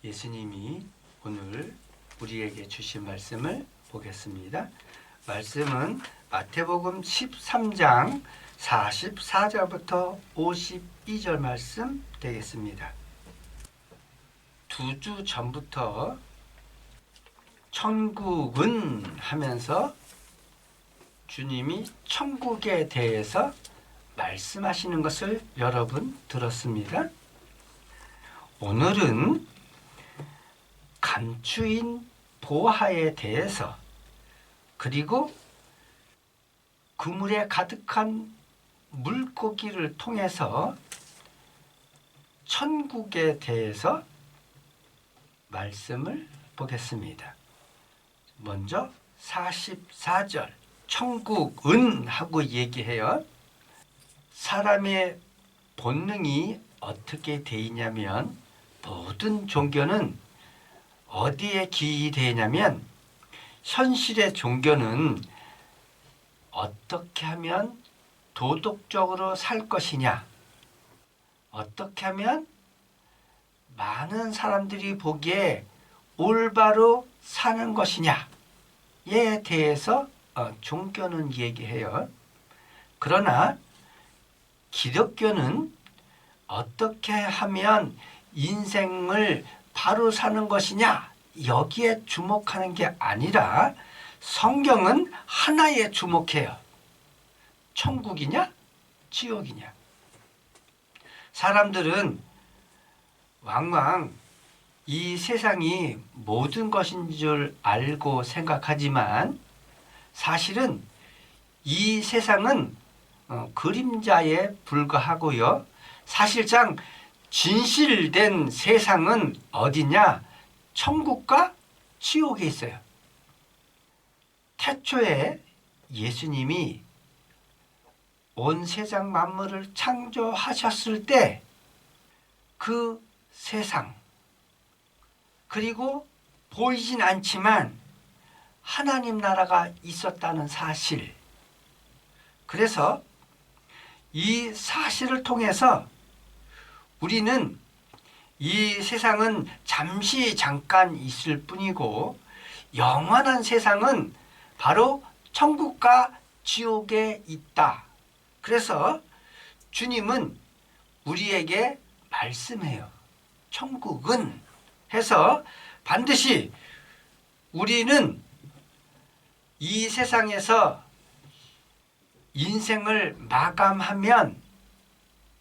예수님이 오늘 우리에게 주신 말씀을 보겠습니다. 말씀은 마태복음 13장 44절부터 52절 말씀 되겠습니다. 2주 전부터 천국은 하면서 주님이 천국에 대해서 말씀하시는 것을 여러분 들었습니다. 오늘은 감추인 보화에 대해서, 그리고 그물에 가득한 물고기를 통해서 천국에 대해서 말씀을 보겠습니다. 먼저 44절 천국은 하고 얘기해요. 사람의 본능이 어떻게 돼 있냐면, 모든 종교는 어디에 기이되어 있냐면, 현실의 종교는 어떻게 하면 도덕적으로 살 것이냐, 어떻게 하면 많은 사람들이 보기에 올바로 사는 것이냐에 대해서 종교는 얘기해요. 그러나 기독교는 어떻게 하면 인생을 바로 사는 것이냐, 여기에 주목하는 게 아니라 성경은 하나에 주목해요. 천국이냐 지옥이냐. 사람들은 왕왕 이 세상이 모든 것인 줄 알고 생각하지만, 사실은 이 세상은 그림자에 불과하고요. 사실상 진실된 세상은 어디냐? 천국과 지옥에 있어요. 태초에 예수님이 온 세상 만물을 창조하셨을 때 그 세상, 그리고 보이진 않지만 하나님 나라가 있었다는 사실, 그래서 이 사실을 통해서 우리는 이 세상은 잠깐 있을 뿐이고, 영원한 세상은 바로 천국과 지옥에 있다. 그래서 주님은 우리에게 말씀해요. 천국은 해서 반드시 우리는 이 세상에서 인생을 마감하면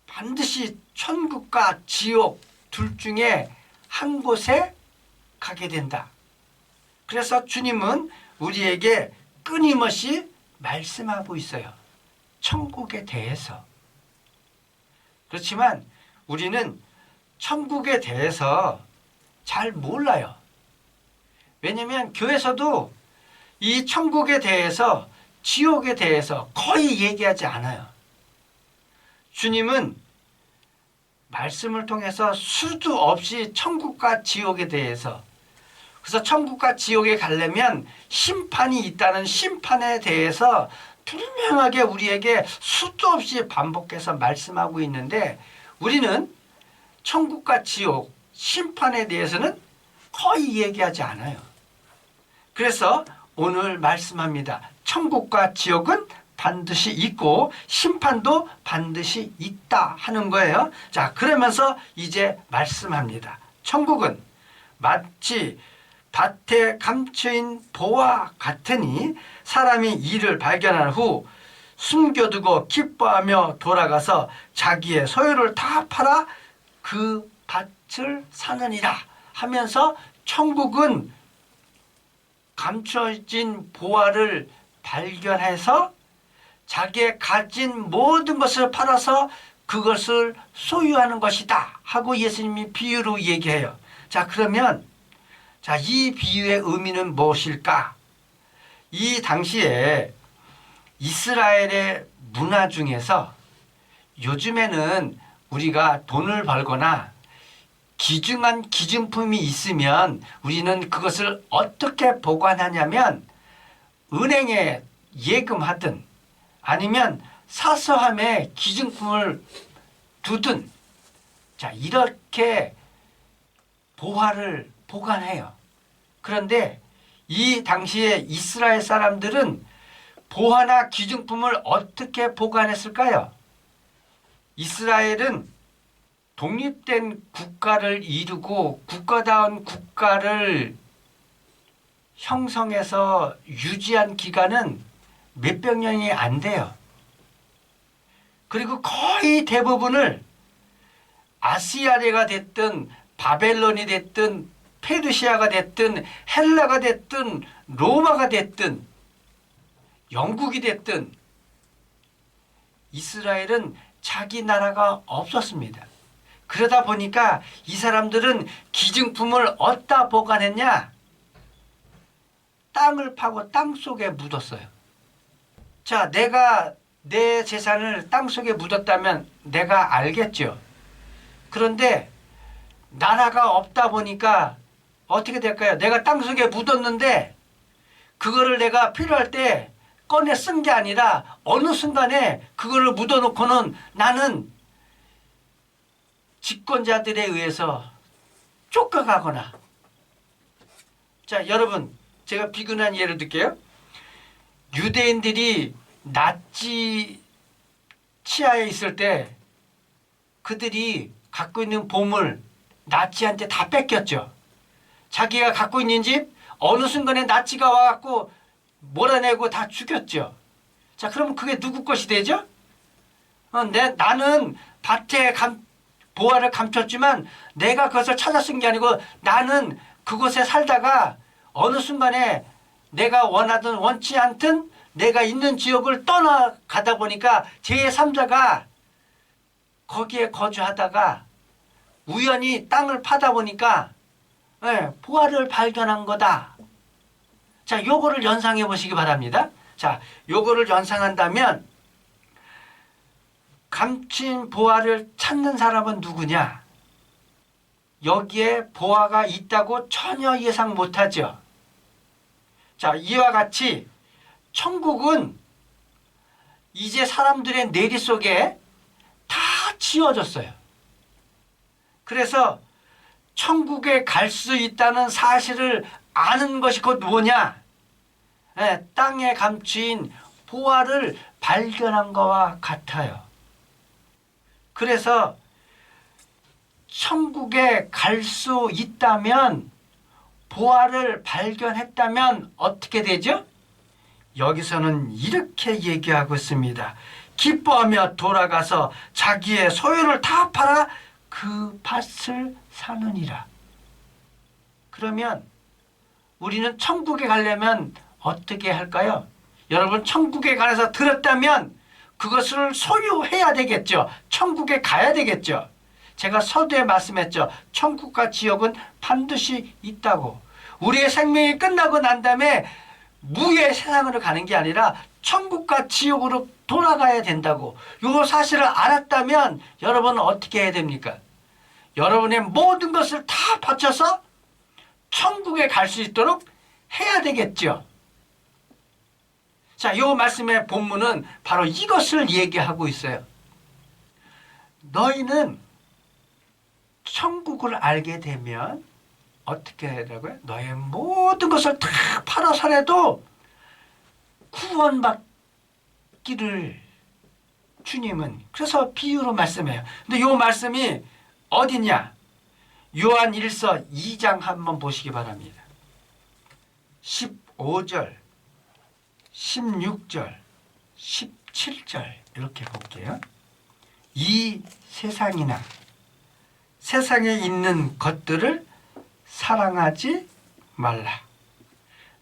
반드시 천국과 지옥 둘 중에 한 곳에 가게 된다. 그래서 주님은 우리에게 끊임없이 말씀하고 있어요. 천국에 대해서. 그렇지만 우리는 천국에 대해서 잘 몰라요. 왜냐하면 교회에서도 이 천국에 대해서, 지옥에 대해서 거의 얘기하지 않아요. 주님은 말씀을 통해서 수도 없이 천국과 지옥에 대해서, 그래서 천국과 지옥에 가려면 심판이 있다는 심판에 대해서 분명하게 우리에게 수도 없이 반복해서 말씀하고 있는데, 우리는 천국과 지옥, 심판에 대해서는 거의 얘기하지 않아요. 그래서 오늘 말씀합니다. 천국과 지옥은 반드시 있고 심판도 반드시 있다 하는 거예요. 자, 그러면서 이제 말씀합니다. 천국은 마치 밭에 감추인 보화 같으니, 사람이 이를 발견한 후 숨겨두고 기뻐하며 돌아가서 자기의 소유를 다 팔아 그 밭을 사느니라 하면서, 천국은 감춰진 보화를 발견해서 자기의 가진 모든 것을 팔아서 그것을 소유하는 것이다 하고 예수님이 비유로 얘기해요. 자, 그러면 이 비유의 의미는 무엇일까? 이 당시에 이스라엘의 문화 중에서, 요즘에는 우리가 돈을 벌거나 귀중한 기증품이 있으면 우리는 그것을 어떻게 보관하냐면, 은행에 예금하든 아니면 사서함에 기증품을 두든, 자, 이렇게 보화를 보관해요. 그런데 이 당시에 이스라엘 사람들은 보화나 기증품을 어떻게 보관했을까요? 이스라엘은 독립된 국가를 이루고 국가다운 국가를 형성해서 유지한 기간은 몇백 년이 안 돼요. 그리고 거의 대부분을 아시아래가 됐든 바벨론이 됐든 페르시아가 됐든 헬라가 됐든 로마가 됐든 영국이 됐든 이스라엘은 자기 나라가 없었습니다. 그러다 보니까 이 사람들은 기증품을 어디다 보관했냐? 땅을 파고 땅 속에 묻었어요. 자, 내가 내 재산을 땅 속에 묻었다면 내가 알겠죠. 그런데 나라가 없다 보니까 어떻게 될까요? 내가 땅 속에 묻었는데 그거를 내가 필요할 때 꺼내 쓴 게 아니라 어느 순간에 그거를 묻어놓고는 나는 집권자들에 의해서 쫓겨가거나. 자, 여러분, 제가 비근한 예를 들게요. 유대인들이 나치 치하에 있을 때 그들이 갖고 있는 보물 나치한테 다 뺏겼죠. 자기가 갖고 있는 집 어느 순간에 나치가 와갖고 몰아내고 다 죽였죠. 자, 그러면 그게 누구 것이 되죠? 나는 밭에 보화를 감췄지만 내가 그것을 찾아 쓴 게 아니고 나는 그곳에 살다가 어느 순간에 내가 원하든 원치 않든 내가 있는 지역을 떠나가다 보니까 제3자가 거기에 거주하다가 우연히 땅을 파다 보니까 보화를 발견한 거다. 자, 요거를 연상해 보시기 바랍니다. 자, 요거를 연상한다면 감춘 보화를 찾는 사람은 누구냐? 여기에 보화가 있다고 전혀 예상 못하죠. 자, 이와 같이 천국은 이제 사람들의 내리 속에 다 지어졌어요. 그래서 천국에 갈 수 있다는 사실을 아는 것이 곧 뭐냐? 땅에 감추인 보화를 발견한 것과 같아요. 그래서 천국에 갈 수 있다면, 보화를 발견했다면 어떻게 되죠? 여기서는 이렇게 얘기하고 있습니다. 기뻐하며 돌아가서 자기의 소유를 다 팔아 그 밭을 사느니라. 그러면 우리는 천국에 가려면 어떻게 할까요? 여러분, 천국에 관해서 들었다면 그것을 소유해야 되겠죠. 천국에 가야 되겠죠. 제가 서두에 말씀했죠. 천국과 지옥은 반드시 있다고. 우리의 생명이 끝나고 난 다음에 무의 세상으로 가는 게 아니라 천국과 지옥으로 돌아가야 된다고. 이 사실을 알았다면 여러분은 어떻게 해야 됩니까? 여러분의 모든 것을 다 바쳐서 천국에 갈 수 있도록 해야 되겠죠. 자, 이 말씀의 본문은 바로 이것을 얘기하고 있어요. 너희는 천국을 알게 되면 어떻게 하라고요? 너의 모든 것을 다 팔아서라도 구원받기를 주님은 그래서 비유로 말씀해요. 근데 이 말씀이 어디냐? 요한 1서 2장 한번 보시기 바랍니다. 15절, 16절, 17절 이렇게 볼게요. 이 세상이나 세상에 있는 것들을 사랑하지 말라.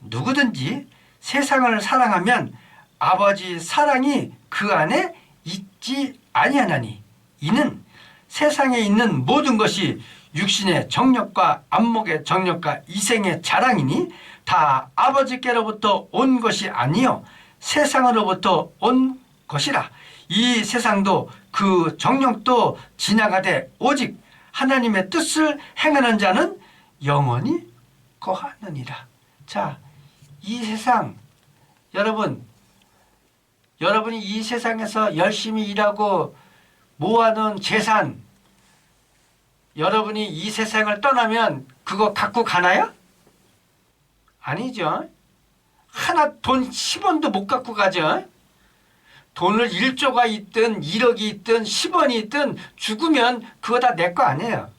누구든지 세상을 사랑하면 아버지 사랑이 그 안에 있지 아니하나니 이는 세상에 있는 모든 것이 육신의 정욕과 안목의 정욕과 이생의 자랑이니 다 아버지께로부터 온 것이 아니요 세상으로부터 온 것이라. 이 세상도 그 정욕도 지나가되 오직 하나님의 뜻을 행하는 자는 영원히 거하느니라. 자, 이 세상, 여러분이 이 세상에서 열심히 일하고 모아놓은 재산, 여러분이 이 세상을 떠나면 그거 갖고 가나요? 아니죠. 하나 돈 10원도 못 갖고 가죠. 돈을 1조가 있든 1억이 있든 10원이 있든 죽으면 그거 다 내 거 아니에요.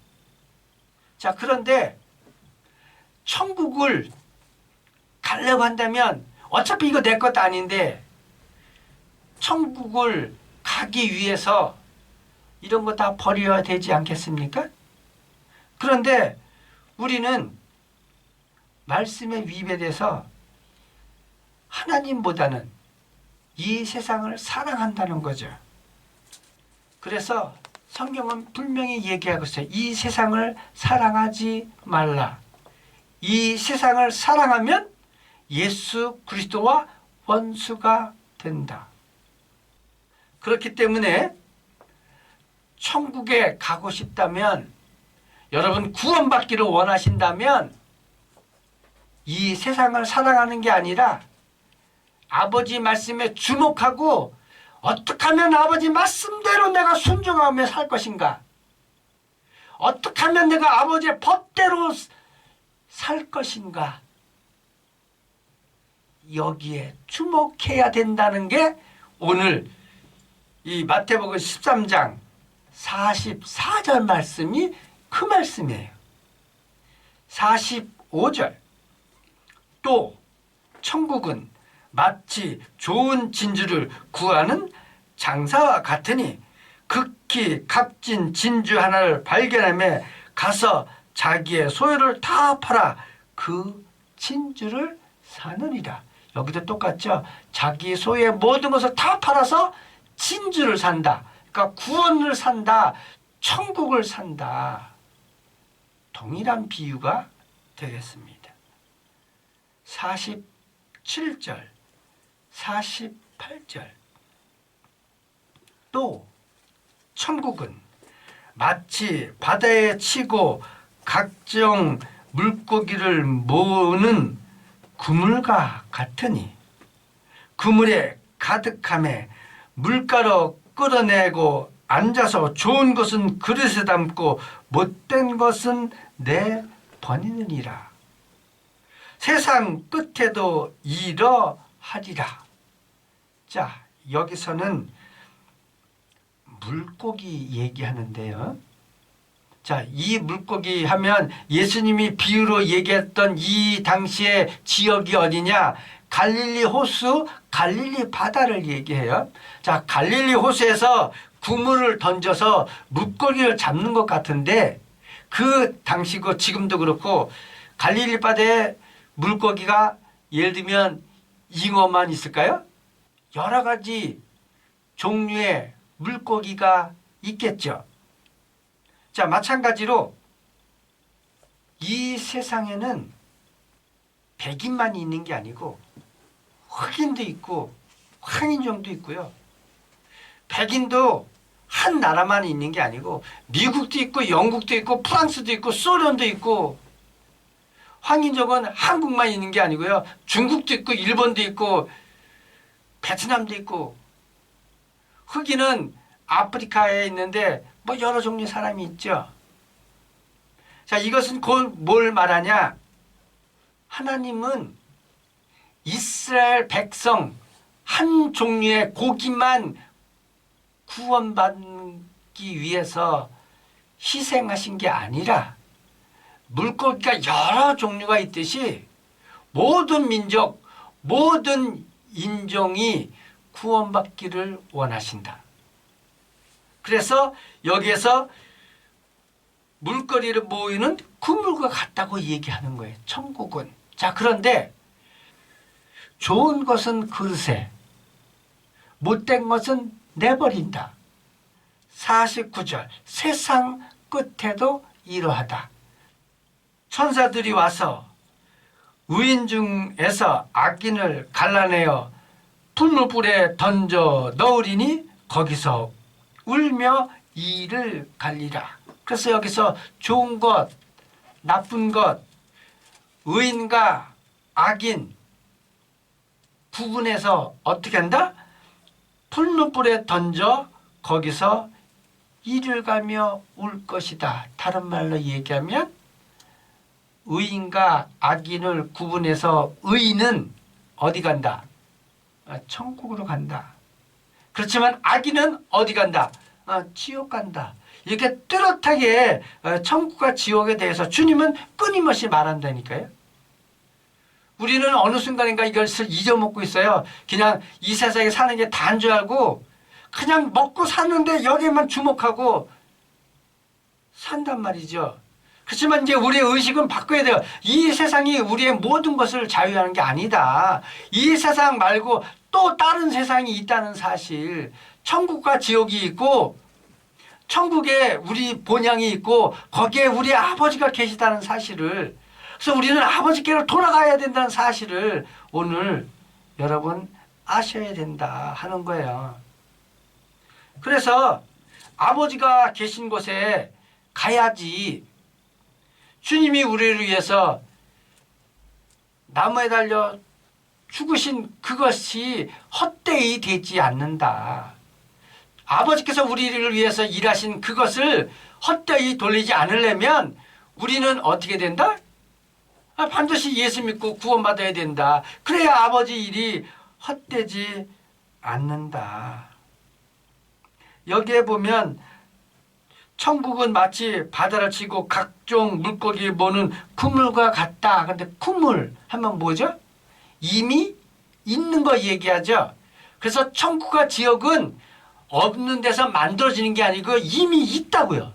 자, 그런데 천국을 가려고 한다면 어차피 이거 내 것도 아닌데 천국을 가기 위해서 이런 거 다 버려야 되지 않겠습니까? 그런데 우리는 말씀에 위배돼서 하나님보다는 이 세상을 사랑한다는 거죠. 그래서 성경은 분명히 얘기하고 있어요. 이 세상을 사랑하지 말라. 이 세상을 사랑하면 예수 그리스도와 원수가 된다. 그렇기 때문에 천국에 가고 싶다면, 여러분 구원받기를 원하신다면 이 세상을 사랑하는 게 아니라 아버지 말씀에 주목하고 어떻게 하면 아버지 말씀대로 내가 순종하며 살 것인가, 어떻게 하면 내가 아버지의 법대로 살 것인가, 여기에 주목해야 된다는 게 오늘 이 마태복음 13장 44절 말씀이 그 말씀이에요. 45절, 또 천국은 마치 좋은 진주를 구하는 장사와 같으니 극히 값진 진주 하나를 발견하며 가서 자기의 소유를 다 팔아 그 진주를 사느니라. 여기도 똑같죠. 자기 소유의 모든 것을 다 팔아서 진주를 산다. 그러니까 구원을 산다. 천국을 산다. 동일한 비유가 되겠습니다. 47절, 48절, 또 천국은 마치 바다에 치고 각종 물고기를 모으는 그물과 같으니 그물에 가득함에 물가로 끌어내고 앉아서 좋은 것은 그릇에 담고 못된 것은 내버리느니라. 세상 끝에도 이러하리라. 자, 여기서는 물고기 얘기하는데요. 자, 이 물고기 하면 예수님이 비유로 얘기했던 이 당시의 지역이 어디냐? 갈릴리 호수, 갈릴리 바다를 얘기해요. 자, 갈릴리 호수에서 그물을 던져서 물고기를 잡는 것 같은데, 그 당시고 지금도 그렇고 갈릴리 바다에 물고기가 예를 들면 잉어만 있을까요? 여러 가지 종류의 물고기가 있겠죠. 자, 마찬가지로 이 세상에는 백인만 있는 게 아니고 흑인도 있고 황인종도 있고요. 백인도 한 나라만 있는 게 아니고 미국도 있고 영국도 있고 프랑스도 있고 소련도 있고, 황인종은 한국만 있는 게 아니고요. 중국도 있고 일본도 있고 베트남도 있고, 흑인은 아프리카에 있는데 뭐 여러 종류의 사람이 있죠. 자, 이것은 곧 뭘 말하냐? 하나님은 이스라엘 백성 한 종류의 고기만 구원받기 위해서 희생하신 게 아니라 물고기가 여러 종류가 있듯이 모든 민족, 모든 인종이 구원받기를 원하신다. 그래서 여기에서 물거리를 모이는 그물과 같다고 얘기하는 거예요. 천국은. 자, 그런데 좋은 것은 그릇에, 못된 것은 내버린다. 49절, 세상 끝에도 이러하다. 천사들이 와서 의인 중에서 악인을 갈라내어 풀무불에 던져 넣으리니 거기서 울며 이를 갈리라. 그래서 여기서 좋은 것, 나쁜 것, 의인과 악인 구분해서 어떻게 한다? 풀무불에 던져 거기서 이를 가며 올 것이다. 다른 말로 얘기하면 의인과 악인을 구분해서 의인은 어디 간다? 천국으로 간다. 그렇지만 악인은 어디 간다? 지옥 간다. 이렇게 뚜렷하게 천국과 지옥에 대해서 주님은 끊임없이 말한다니까요. 우리는 어느 순간인가 이것을 잊어먹고 있어요. 그냥 이 세상에 사는 게 다인 줄 알고 그냥 먹고 사는데 여기에만 주목하고 산단 말이죠. 그렇지만 이제 우리의 의식은 바꿔야 돼요. 이 세상이 우리의 모든 것을 자유하는 게 아니다. 이 세상 말고 또 다른 세상이 있다는 사실. 천국과 지옥이 있고 천국에 우리 본향이 있고 거기에 우리 아버지가 계시다는 사실을, 그래서 우리는 아버지께로 돌아가야 된다는 사실을 오늘 여러분 아셔야 된다 하는 거예요. 그래서 아버지가 계신 곳에 가야지 주님이 우리를 위해서 나무에 달려 죽으신 그것이 헛되이 되지 않는다. 아버지께서 우리를 위해서 일하신 그것을 헛되이 돌리지 않으려면 우리는 어떻게 된다? 반드시 예수 믿고 구원받아야 된다. 그래야 아버지 일이 헛되지 않는다. 여기에 보면 천국은 마치 바다를 치고 각종 물고기 모는 그물과 같다. 그런데 그물 하면 뭐죠? 이미 있는 거 얘기하죠. 그래서 천국과 지옥은 없는 데서 만들어지는 게 아니고 이미 있다고요.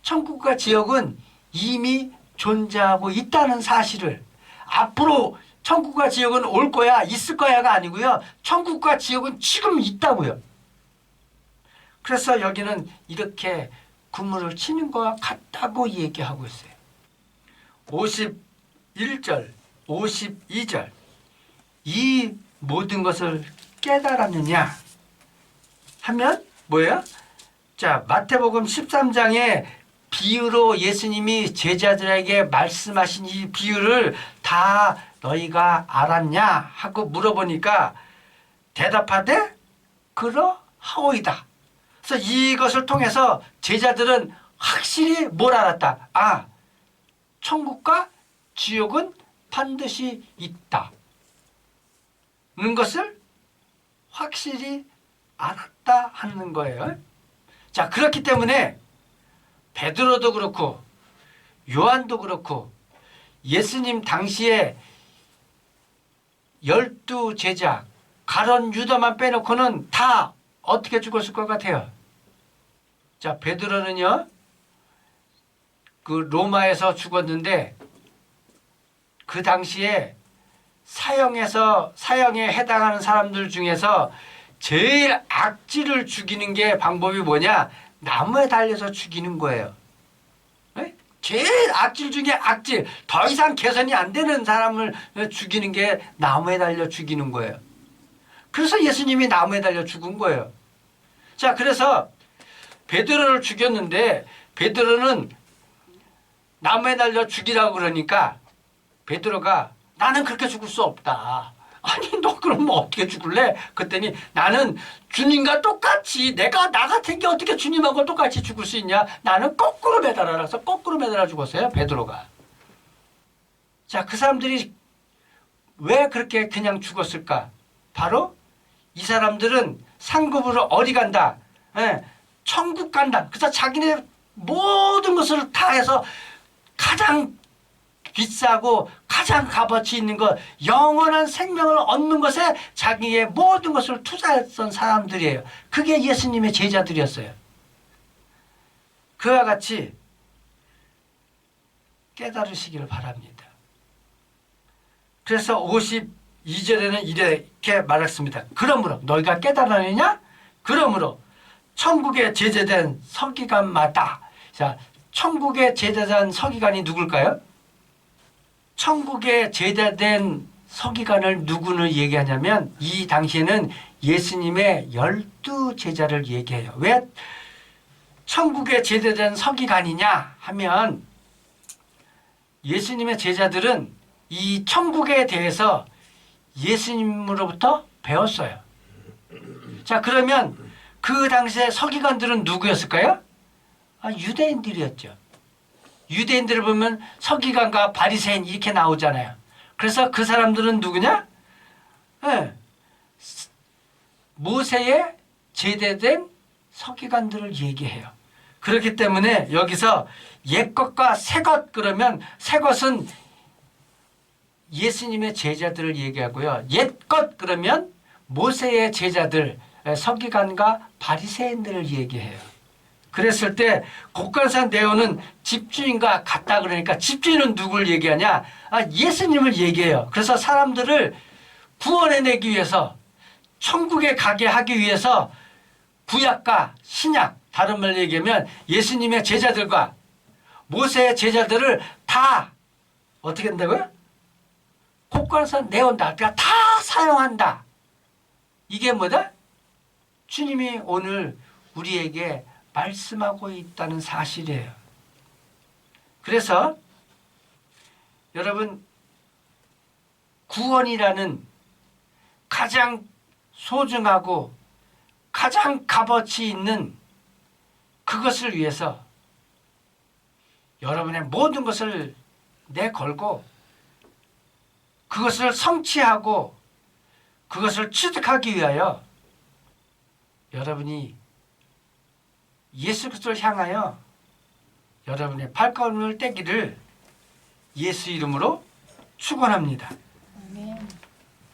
천국과 지옥은 이미 존재하고 있다는 사실을, 앞으로 천국과 지옥은 올 거야 있을 거야가 아니고요. 천국과 지옥은 지금 있다고요. 그래서 여기는 이렇게 그물을 치는 것과 같다고 얘기하고 있어요. 51절, 52절 이 모든 것을 깨달았느냐 하면 뭐예요? 자, 마태복음 13장에 비유로 예수님이 제자들에게 말씀하신 이 비유를 다 너희가 알았냐 하고 물어보니까 대답하되 그러하오이다. 그래서 이것을 통해서 제자들은 확실히 뭘 알았다. 천국과 지옥은 반드시 있다. 는 것을 확실히 알았다 하는 거예요. 자, 그렇기 때문에 베드로도 그렇고 요한도 그렇고 예수님 당시에 12 제자 가룟 유다만 빼놓고는 다 어떻게 죽었을 것 같아요? 자, 베드로는요 그 로마에서 죽었는데 그 당시에 사형에 해당하는 사람들 중에서 제일 악질을 죽이는 게 방법이 뭐냐? 나무에 달려서 죽이는 거예요. 네? 제일 악질 중에 악질, 더 이상 개선이 안 되는 사람을 죽이는 게 나무에 달려 죽이는 거예요. 그래서 예수님이 나무에 달려 죽은 거예요. 자, 그래서 베드로를 죽였는데 베드로는 나무에 달려 죽이라고 그러니까 베드로가 나는 그렇게 죽을 수 없다. 아니 너 그럼 뭐 어떻게 죽을래? 그랬더니 나는 주님과 똑같이 내가 나 같은 게 어떻게 주님하고 똑같이 죽을 수 있냐? 나는 거꾸로 매달아라. 그래서 거꾸로 매달아 죽었어요. 베드로가. 자, 그 사람들이 왜 그렇게 그냥 죽었을까? 바로 이 사람들은 상급으로 어디 간다? 천국 간다. 그래서 자기네 모든 것을 다 해서 가장 비싸고 가장 값어치 있는 것, 영원한 생명을 얻는 것에 자기의 모든 것을 투자했던 사람들이에요. 그게 예수님의 제자들이었어요. 그와 같이 깨달으시기를 바랍니다. 그래서 52절에는 이렇게 말했습니다. 그러므로 너희가 깨달았느냐? 그러므로 천국에 제재된 서기관마다, 자, 천국에 제재된 서기관이 누굴까요? 천국에 제자된 서기관을 누구를 얘기하냐면 이 당시에는 예수님의 12 제자를 얘기해요. 왜 천국에 제자된 서기관이냐 하면 예수님의 제자들은 이 천국에 대해서 예수님으로부터 배웠어요. 자, 그러면 그 당시에 서기관들은 누구였을까요? 유대인들이었죠. 유대인들을 보면 서기관과 바리새인 이렇게 나오잖아요. 그래서 그 사람들은 누구냐? 네. 모세의 제대된 서기관들을 얘기해요. 그렇기 때문에 여기서 옛것과 새것 그러면 새것은 예수님의 제자들을 얘기하고요. 옛것 그러면 모세의 제자들 서기관과 바리새인들을 얘기해요. 그랬을 때 곡간산 네오는 집주인과 같다 그러니까 집주인은 누굴 얘기하냐? 예수님을 얘기해요. 그래서 사람들을 구원해내기 위해서 천국에 가게 하기 위해서 구약과 신약 다른 말로 얘기하면 예수님의 제자들과 모세의 제자들을 다 어떻게 한다고요? 곡간산 내온다. 그러니까 다 사용한다. 이게 뭐다? 주님이 오늘 우리에게 말씀하고 있다는 사실이에요. 그래서 여러분 구원이라는 가장 소중하고 가장 값어치 있는 그것을 위해서 여러분의 모든 것을 내걸고 그것을 성취하고 그것을 취득하기 위하여 여러분이 예수 그리스도를 향하여 여러분의 발걸음을 떼기를 예수 이름으로 축원합니다.